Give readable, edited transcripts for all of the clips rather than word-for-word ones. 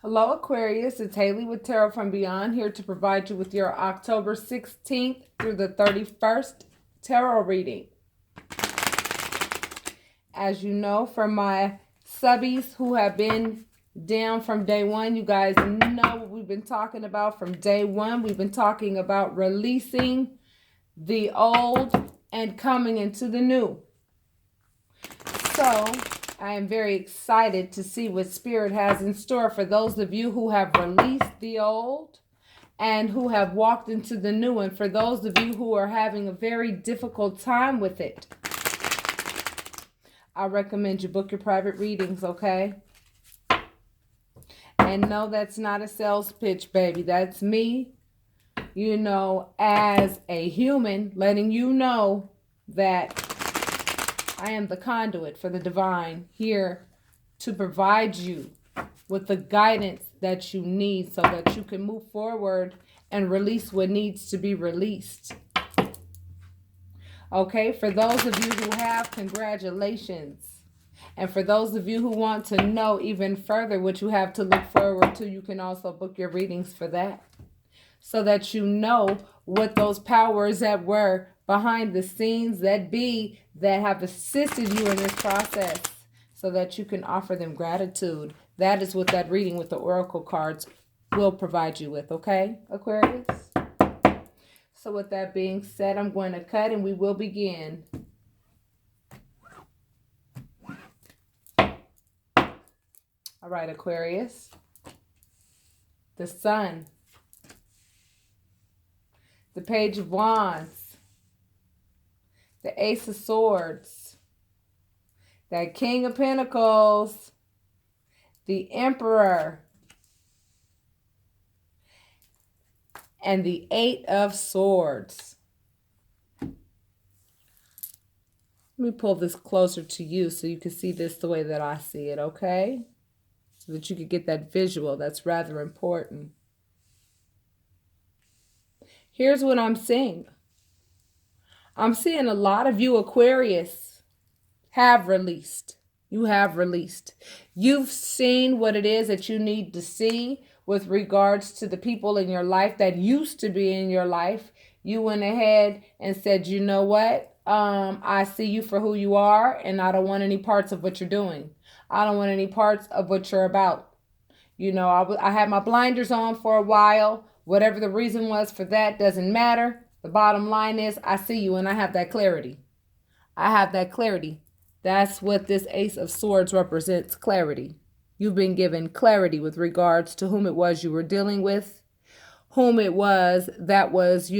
Hello, Aquarius. It's Haley with Tarot from Beyond, here to provide you with your October 16th through the 31st tarot reading. As you know, for my subbies who have been down from day one, you guys know what we've been talking about from day one. We've been talking about releasing the old and coming into the new. So I am very excited to see what Spirit has in store for those of you who have released the old and who have walked into the new. And for those of you who are having a very difficult time with it, I recommend you book your private readings, okay? And no, that's not a sales pitch, baby. That's me, as a human, letting you know that I am the conduit for the divine, here to provide you with the guidance that you need so that you can move forward and release what needs to be released. Okay, for those of you who have, congratulations. And for those of you who want to know even further what you have to look forward to, you can also book your readings for that, so that you know what those powers that were behind the scenes that have assisted you in this process, so that you can offer them gratitude. That is what that reading with the oracle cards will provide you with, okay, Aquarius? So with that being said, I'm going to cut and we will begin. All right, Aquarius. The Sun. The Page of Wands. The Ace of Swords. That King of Pentacles. The Emperor. And the Eight of Swords. Let me pull this closer to you so you can see this the way that I see it, okay? So that you can get that visual. That's rather important. Here's what I'm seeing. I'm seeing a lot of you Aquarius have released. You have released. You've seen what it is that you need to see with regards to the people in your life that used to be in your life. You went ahead and said, you know what? I see you for who you are, and I don't want any parts of what you're doing. I don't want any parts of what you're about. I had my blinders on for a while. Whatever the reason was for that doesn't matter. The bottom line is I see you and I have that clarity. I have that clarity. That's what this Ace of Swords represents, clarity. You've been given clarity with regards to whom it was you were dealing with, whom it was that was,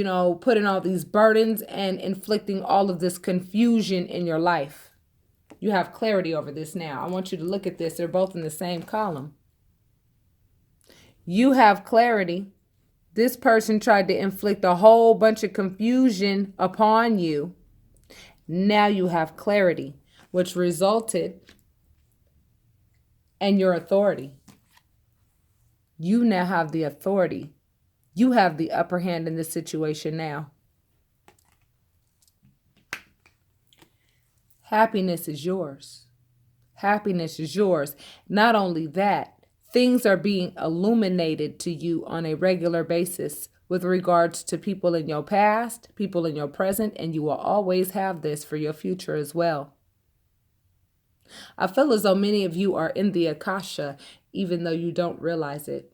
putting all these burdens and inflicting all of this confusion in your life. You have clarity over this now. I want you to look at this. They're both in the same column. You have clarity. This person tried to inflict a whole bunch of confusion upon you. Now you have clarity, which resulted in your authority. You now have the authority. You have the upper hand in this situation now. Happiness is yours. Happiness is yours. Not only that, things are being illuminated to you on a regular basis with regards to people in your past, people in your present, and you will always have this for your future as well. I feel as though many of you are in the Akasha, even though you don't realize it.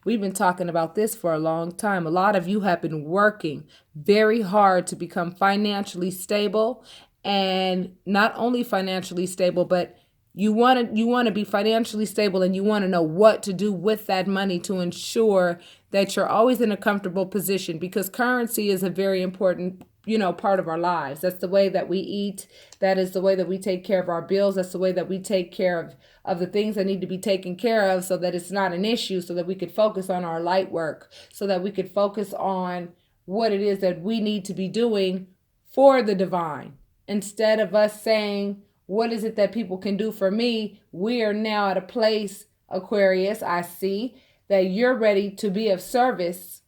We've been talking about this for a long time. A lot of you have been working very hard to become financially stable, and not only financially stable, but you want to be financially stable, and you want to know what to do with that money to ensure that you're always in a comfortable position, because currency is a very important part of our lives. That's the way that we eat. That is the way that we take care of our bills. That's the way that we take care of the things that need to be taken care of, so that it's not an issue, so that we could focus on our light work, so that we could focus on what it is that we need to be doing for the divine. Instead of us saying, what is it that people can do for me? We are now at a place, Aquarius, I see, that you're ready to be of service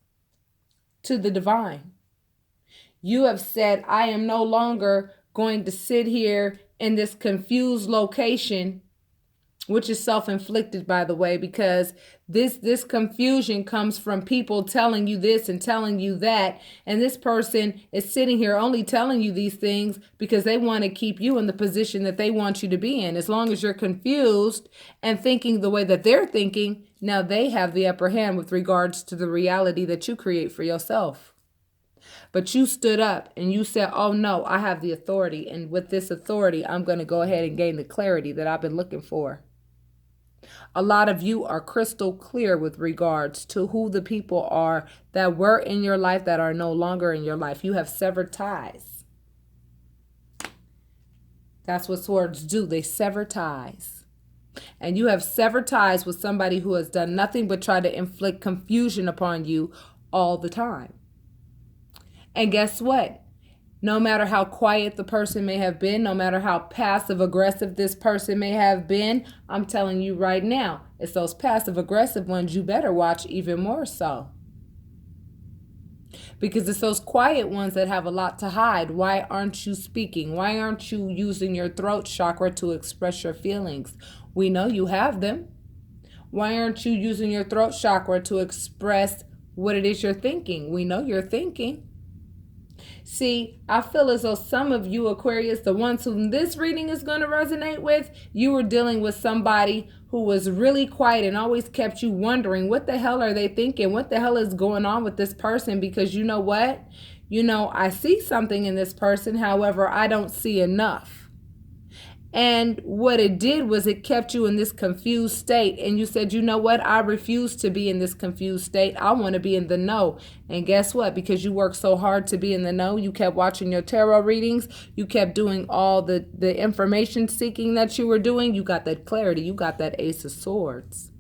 to the divine. You have said, I am no longer going to sit here in this confused location which is self-inflicted, by the way, because this confusion comes from people telling you this and telling you that, and this person is sitting here only telling you these things because they want to keep you in the position that they want you to be in. As long as you're confused and thinking the way that they're thinking, now they have the upper hand with regards to the reality that you create for yourself. But you stood up and you said, oh no, I have the authority, and with this authority I'm going to go ahead and gain the clarity that I've been looking for. A lot of you are crystal clear with regards to who the people are that were in your life that are no longer in your life. You have severed ties. That's what swords do. They sever ties. And you have severed ties with somebody who has done nothing but try to inflict confusion upon you all the time. And guess what? No matter how quiet the person may have been, no matter how passive aggressive this person may have been, I'm telling you right now, it's those passive aggressive ones you better watch even more so. Because it's those quiet ones that have a lot to hide. Why aren't you speaking? Why aren't you using your throat chakra to express your feelings? We know you have them. Why aren't you using your throat chakra to express what it is you're thinking? We know you're thinking. See, I feel as though some of you Aquarius, the ones whom this reading is going to resonate with, you were dealing with somebody who was really quiet and always kept you wondering, what the hell are they thinking? What the hell is going on with this person? Because you know what? I see something in this person. However, I don't see enough. And what it did was it kept you in this confused state. And you said, you know what? I refuse to be in this confused state. I want to be in the know. And guess what? Because you worked so hard to be in the know, you kept watching your tarot readings. You kept doing all the information seeking that you were doing. You got that clarity. You got that Ace of Swords.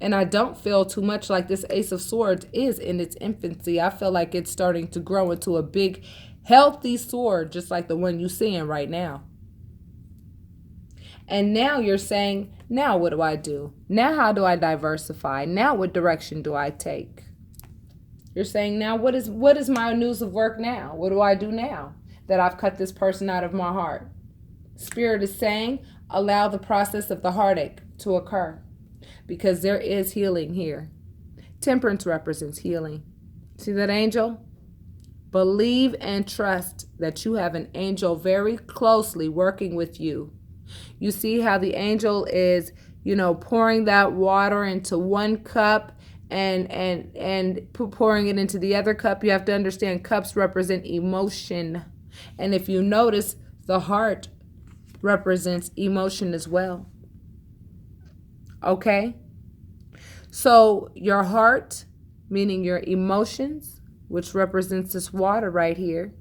And I don't feel too much like this Ace of Swords is in its infancy. I feel like it's starting to grow into a big, healthy sword, just like the one you're seeing right now. And now you're saying, now what do I do? Now how do I diversify? Now what direction do I take? You're saying, now what is my news of work now? What do I do now that I've cut this person out of my heart? Spirit is saying, allow the process of the heartache to occur, because there is healing here. Temperance represents healing. See that angel? Believe and trust that you have an angel very closely working with you. You see how the angel is, pouring that water into one cup and pouring it into the other cup. You have to understand cups represent emotion. And if you notice, the heart represents emotion as well. Okay? So your heart, meaning your emotions, which represents this water right here,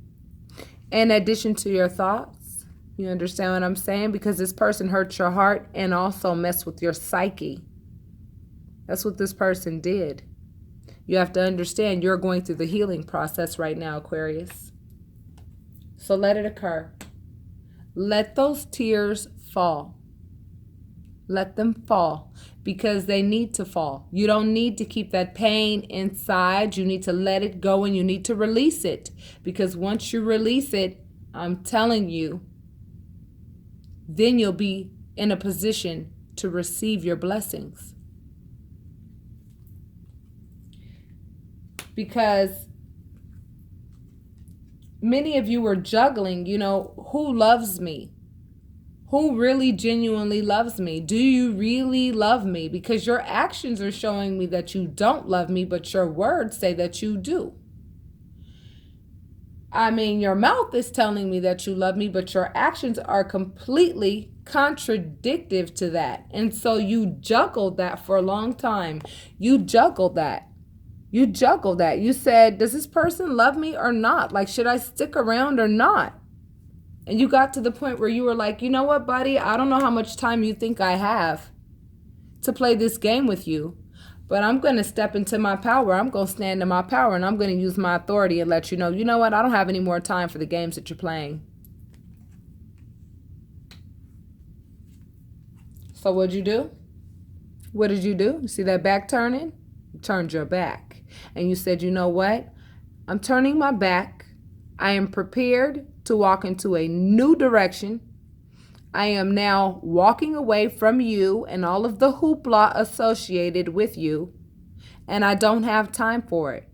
in addition to your thoughts. You understand what I'm saying? Because this person hurt your heart and also messed with your psyche. That's what this person did. You have to understand you're going through the healing process right now, Aquarius. So let it occur. Let those tears fall. Let them fall, because they need to fall. You don't need to keep that pain inside. You need to let it go, and you need to release it. Because once you release it, I'm telling you, then you'll be in a position to receive your blessings. Because many of you are juggling, who loves me? Who really genuinely loves me? Do you really love me? Because your actions are showing me that you don't love me, but your words say that you do. Your mouth is telling me that you love me, but your actions are completely contradictive to that. And so you juggled that for a long time. You juggled that. You said, does this person love me or not? Like, should I stick around or not? And you got to the point where you were like, you know what, buddy? I don't know how much time you think I have to play this game with you. But I'm going to step into my power. I'm going to stand in my power, and I'm going to use my authority and let you know what? I don't have any more time for the games that you're playing. So what'd you do? What did you do? You see that back turning? You turned your back. And you said, you know what? I'm turning my back. I am prepared to walk into a new direction. I am now walking away from you and all of the hoopla associated with you, and I don't have time for it.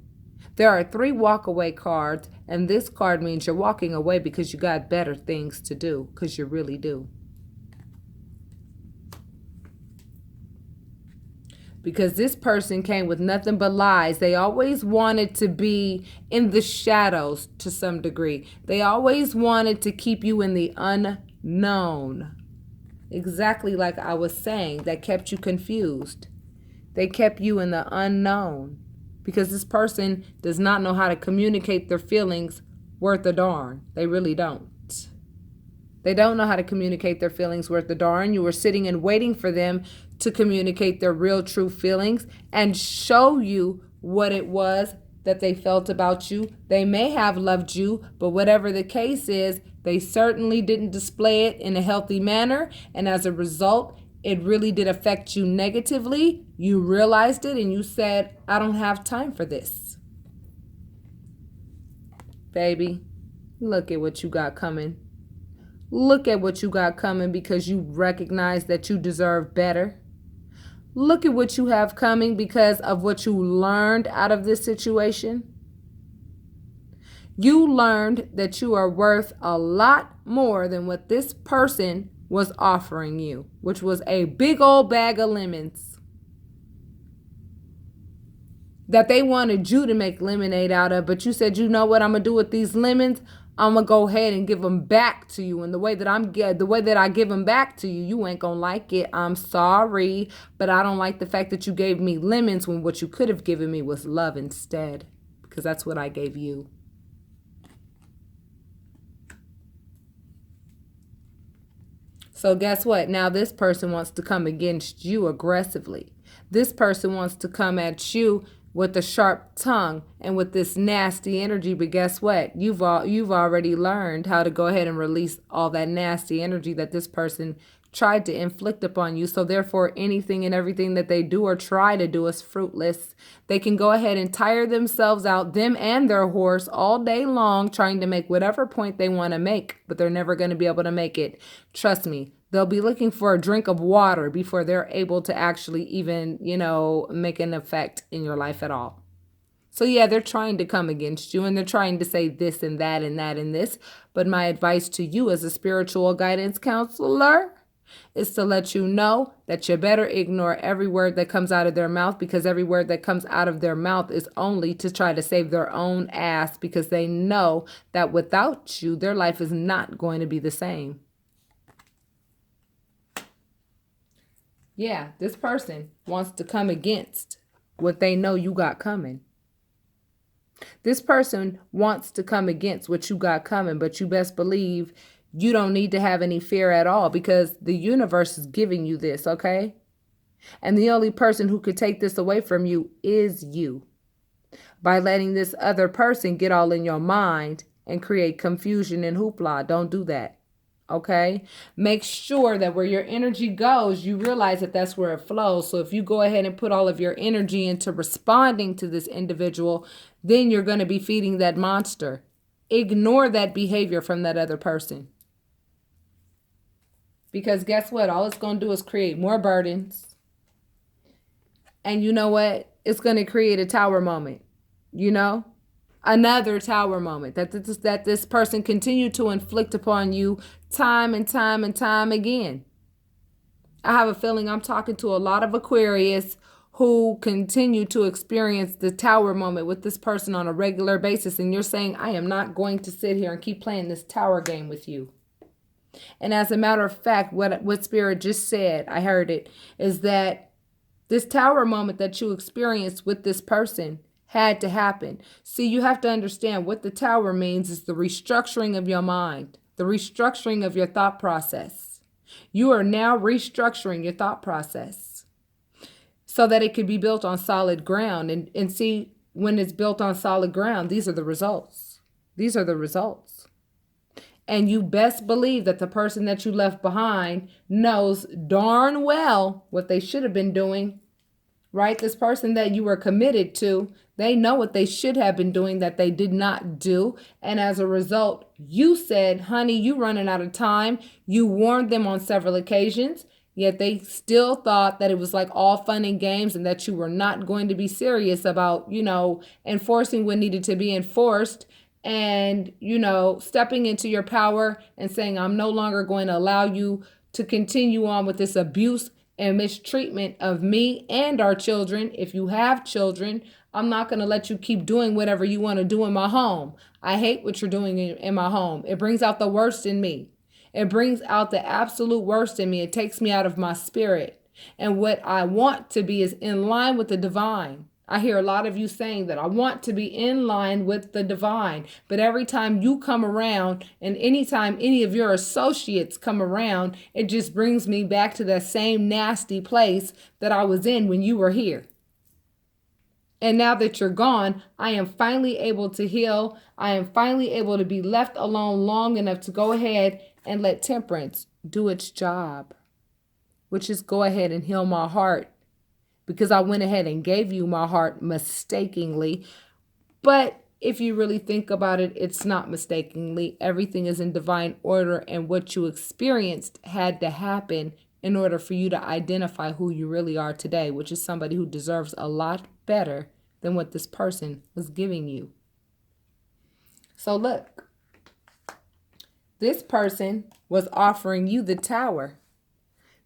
There are 3 walk away cards, and this card means you're walking away because you got better things to do, because you really do. Because this person came with nothing but lies. They always wanted to be in the shadows to some degree. They always wanted to keep you in the unknown. Exactly like I was saying, that kept you confused. They kept you in the unknown. Because this person does not know how to communicate their feelings worth a darn. They really don't. They don't know how to communicate their feelings worth a darn. You were sitting and waiting for them to communicate their real true feelings and show you what it was that they felt about you. They may have loved you, but whatever the case is, they certainly didn't display it in a healthy manner. And as a result, it really did affect you negatively. You realized it and you said, I don't have time for this. Baby, look at what you got coming. Look at what you got coming because you recognize that you deserve better. Look at what you have coming because of what you learned out of this situation. You learned that you are worth a lot more than what this person was offering you, which was a big old bag of lemons that they wanted you to make lemonade out of. But you said, you know what I'm going to do with these lemons? I'm going to go ahead and give them back to you. And the way that I give them back to you, you ain't going to like it. I'm sorry, but I don't like the fact that you gave me lemons when what you could have given me was love instead, because that's what I gave you. So guess what? Now this person wants to come against you aggressively. This person wants to come at you with a sharp tongue and with this nasty energy. But guess what? You've already learned how to go ahead and release all that nasty energy that this person tried to inflict upon you. So therefore, anything and everything that they do or try to do is fruitless. They can go ahead and tire themselves out, them and their horse, all day long trying to make whatever point they want to make, but they're never going to be able to make it. Trust me. They'll be looking for a drink of water before they're able to actually even, make an effect in your life at all. So yeah, they're trying to come against you and they're trying to say this and that and that and this. But my advice to you as a spiritual guidance counselor is to let you know that you better ignore every word that comes out of their mouth, because every word that comes out of their mouth is only to try to save their own ass, because they know that without you, their life is not going to be the same. Yeah, this person wants to come against what they know you got coming. This person wants to come against what you got coming, but you best believe you don't need to have any fear at all, because the universe is giving you this, okay? And the only person who could take this away from you is you. By letting this other person get all in your mind and create confusion and hoopla. Don't do that. Okay, make sure that where your energy goes, you realize that that's where it flows. So if you go ahead and put all of your energy into responding to this individual, then you're going to be feeding that monster. Ignore that behavior from that other person. Because guess what? All it's going to do is create more burdens. And you know what? It's going to create a tower moment, Another tower moment that this person continued to inflict upon you time and time and time again. I have a feeling I'm talking to a lot of Aquarius who continue to experience the tower moment with this person on a regular basis. And you're saying, I am not going to sit here and keep playing this tower game with you. And as a matter of fact, what Spirit just said, I heard it, is that this tower moment that you experienced with this person had to happen. See, you have to understand what the tower means is the restructuring of your mind, the restructuring of your thought process. You are now restructuring your thought process so that it could be built on solid ground. And see, when it's built on solid ground, these are the results. These are the results. And you best believe that the person that you left behind knows darn well what they should have been doing right? This person that you were committed to, they know what they should have been doing that they did not do. And as a result, you said, honey, you running out of time. You warned them on several occasions, yet they still thought that it was like all fun and games and that you were not going to be serious about, enforcing what needed to be enforced and, stepping into your power and saying, I'm no longer going to allow you to continue on with this abuse and mistreatment of me and our children. If you have children, I'm not going to let you keep doing whatever you want to do in my home. I hate what you're doing in my home. It brings out the worst in me. It brings out the absolute worst in me. It takes me out of my spirit. And what I want to be is in line with the divine. I hear a lot of you saying that I want to be in line with the divine. But every time you come around and anytime any of your associates come around, it just brings me back to that same nasty place that I was in when you were here. And now that you're gone, I am finally able to heal. I am finally able to be left alone long enough to go ahead and let temperance do its job, which is go ahead and heal my heart. Because I went ahead and gave you my heart mistakenly. But if you really think about it, it's not mistakenly. Everything is in divine order, and what you experienced had to happen in order for you to identify who you really are today, which is somebody who deserves a lot better than what this person was giving you. So look, this person was offering you the tower.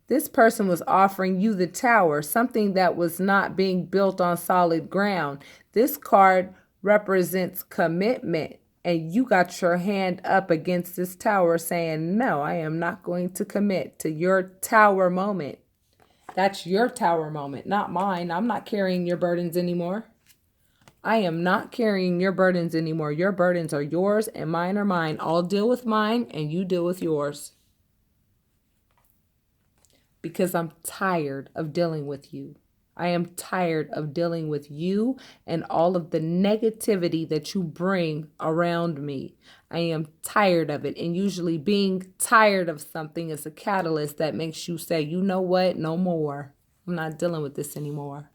This person was offering you the tower, something that was not being built on solid ground. This card represents commitment, and you got your hand up against this tower saying, no, I am not going to commit to your tower moment. That's your tower moment, not mine. I'm not carrying your burdens anymore. I am not carrying your burdens anymore. Your burdens are yours and mine are mine. I'll deal with mine and you deal with yours. Because I'm tired of dealing with you. I am tired of dealing with you and all of the negativity that you bring around me. I am tired of it. And usually being tired of something is a catalyst that makes you say, you know what? No more. I'm not dealing with this anymore.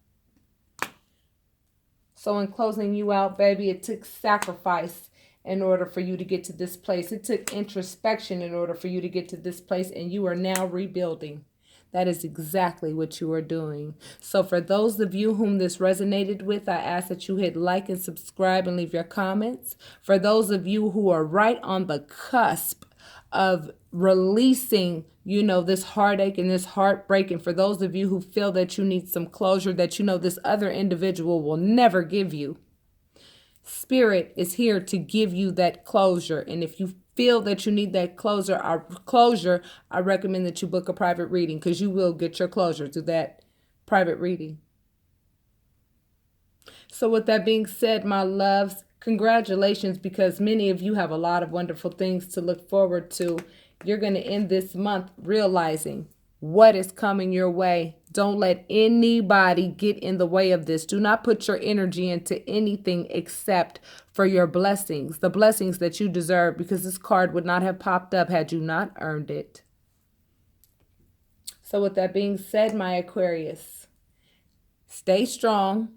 So in closing you out, baby, it took sacrifice in order for you to get to this place. It took introspection in order for you to get to this place. And you are now rebuilding. That is exactly what you are doing. So for those of you whom this resonated with, I ask that you hit like and subscribe and leave your comments. For those of you who are right on the cusp of releasing, this heartache and this heartbreak, and for those of you who feel that you need some closure that this other individual will never give you, Spirit is here to give you that closure. And if you feel that you need that closure, I recommend that you book a private reading, because you will get your closure through that private reading. So with that being said, my loves, congratulations, because many of you have a lot of wonderful things to look forward to. You're going to end this month realizing what is coming your way. Don't let anybody get in the way of this. Do not put your energy into anything except for your blessings, the blessings that you deserve, because this card would not have popped up had you not earned it. So with that being said, my Aquarius, stay strong.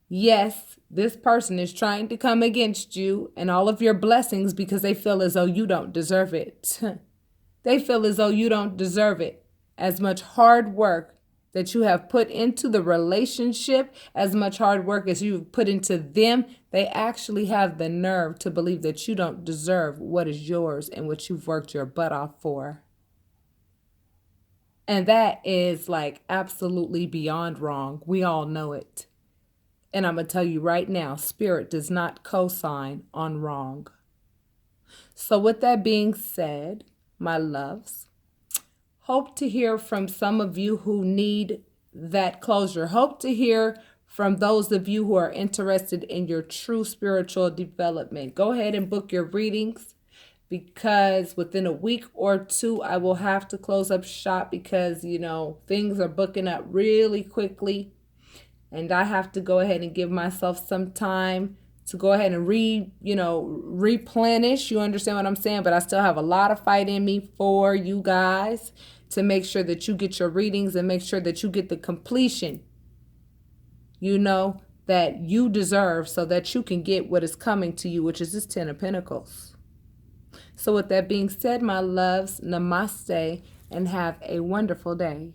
Yes, this person is trying to come against you and all of your blessings because they feel as though you don't deserve it. They feel as though you don't deserve it. As much hard work that you have put into the relationship, as much hard work as you've put into them, they actually have the nerve to believe that you don't deserve what is yours and what you've worked your butt off for. And that is like absolutely beyond wrong. We all know it. And I'm going to tell you right now, Spirit does not co-sign on wrong. So with that being said, my loves, hope to hear from some of you who need that closure. Hope to hear from those of you who are interested in your true spiritual development. Go ahead and book your readings, because within a week or two, I will have to close up shop because, things are booking up really quickly. And I have to go ahead and give myself some time to go ahead and replenish. You understand what I'm saying? But I still have a lot of fight in me for you guys to make sure that you get your readings and make sure that you get the completion, that you deserve, so that you can get what is coming to you, which is this 10 of Pentacles. So with that being said, my loves, namaste, and have a wonderful day.